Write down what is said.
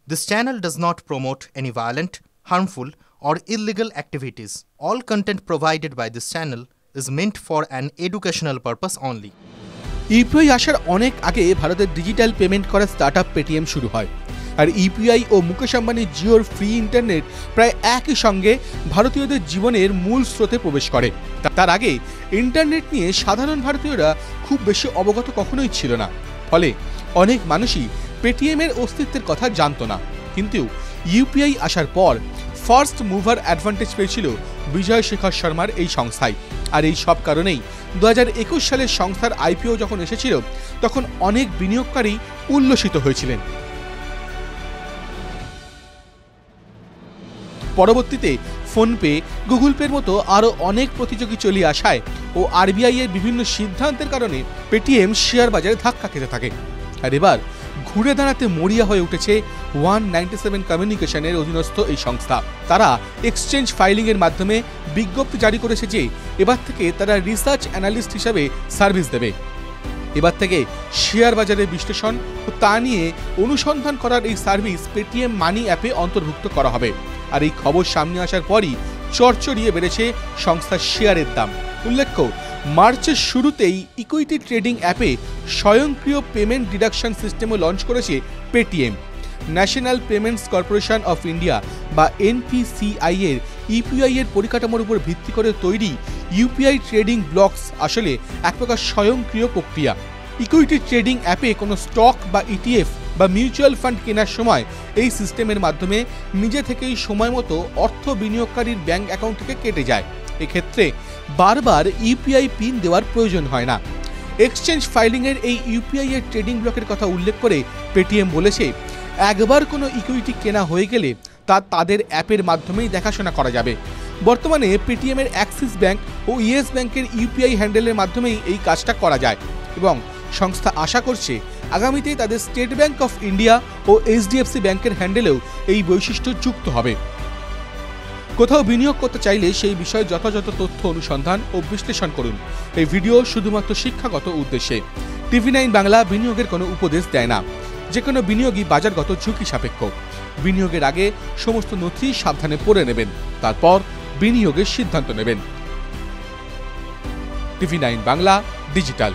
This channel does not promote any violent, harmful, or illegal activities. All content provided by this channel is meant for an educational purpose only. UPI আসার অনেক আগে ভারতের digital payment করা startup Paytm শুরু হয়। আর UPI ও মুকেশ আম্বানির জিওর free internet প্রায় একই সঙ্গে ভারতীয়দের জীবনের মূল স্রোতে প্রবেশ করে। তার আগে ইন্টারনেট নিয়ে সাধারণ ভারতীয়রা খুব বেশি অবগত কখনোই ছিল না। ফলে অনেক মানুষই পেটিএমের অস্তিত্বের কথা জানত না। কিন্তু ইউপিআই আসার পর ফার্স্ট মুভার অ্যাডভান্টেজ পেয়েছিল বিজয় শেখর শর্মার এই সংস্থায়। আর এই সব কারণেই 2021 সালের সংস্থার আইপিও যখন এসেছিল তখন অনেক বিনিয়োগকারী উল্লসিত হয়েছিলেন। পরবর্তীতে ফোনপে, গুগল পের মতো আরও অনেক প্রতিযোগী চলে আসায় ও আরবিআই এর বিভিন্ন সিদ্ধান্তের কারণে পেটিএম শেয়ার বাজারে ধাক্কা খেতে থাকে। আর এবার ঘুরে দাঁড়াতে মরিয়া হয়ে উঠেছে 197 কমিউনিকেশনের অধীনস্থ এই সংস্থা। তারা এক্সচেঞ্জ ফাইলিং এর মাধ্যমে বিজ্ঞপ্তি জারি করেছে যে এবার থেকে তারা রিসার্চ অ্যানালিস্ট হিসাবে সার্ভিস দেবে। এবার থেকে শেয়ার বাজারের বিশ্লেষণ ও তা নিয়ে অনুসন্ধান করার এই সার্ভিস পেটিএম মানি অ্যাপে অন্তর্ভুক্ত করা হবে। আর এই খবর সামনে আসার পরই চড়চড়িয়ে বেড়েছে সংস্থার শেয়ারের দাম। উল্লেখ্য, মার্চের শুরুতেই ইকুইটি ট্রেডিং অ্যাপে স্বয়ংক্রিয় পেমেন্ট ডিডাকশন সিস্টেমও লঞ্চ করেছে Paytm. National payments corporation of India বা এনপিসিআই এর ইউপিআই এর পরিকাঠামোর উপর ভিত্তি করে তৈরি ইউপিআই ট্রেডিং ব্লকস আসলে এক প্রকার স্বয়ংক্রিয় প্রক্রিয়া। ইকুইটি ট্রেডিং অ্যাপে কোনো স্টক বা ইটিএফ বা মিউচুয়াল ফান্ড কেনার সময় এই সিস্টেমের মাধ্যমে নিজে থেকেই সময় মতো অর্থ বিনিয়োগকারীর ব্যাংক অ্যাকাউন্ট থেকে কেটে যায়। এক্ষেত্রে বারবার ইউপিআই পিন দেওয়ার প্রয়োজন হয় না। এক্সচেঞ্জ ফাইলিংয়ের এই ইউপিআই এর ট্রেডিং ব্লকের কথা উল্লেখ করে পেটিএম বলেছে, একবার কোনো ইকুইটি কেনা হয়ে গেলে তা তাদের অ্যাপের মাধ্যমেই দেখাশোনা করা যাবে। বর্তমানে পেটিএমের অ্যাক্সিস ব্যাংক ও ইয়েস ব্যাংকের ইউপিআই হ্যান্ডেলের মাধ্যমেই এই কাজটা করা যায় এবং সংস্থা আশা করছে আগামীতে তাদের স্টেট ব্যাংক অফ ইন্ডিয়া ও এইচডিএফসি ব্যাংকের হ্যান্ডেলেও এই বৈশিষ্ট্য যুক্ত হবে। কোথাও বিনিয়োগ করতে চাইলে সেই বিষয়ে যথাযথ তথ্য অনুসন্ধান ও বিশ্লেষণ করুন। এই ভিডিও শুধুমাত্র শিক্ষাগত উদ্দেশ্যে। TV9 বাংলা বিনিয়োগের কোনো উপদেশ দেয় না। যে কোনো বিনিয়োগই বাজারগত ঝুঁকি সাপেক্ষ। বিনিয়োগের আগে সমস্ত নথি সাবধানে পড়ে নেবেন, তারপর বিনিয়োগের সিদ্ধান্ত নেবেন। TV9 Bangla digital.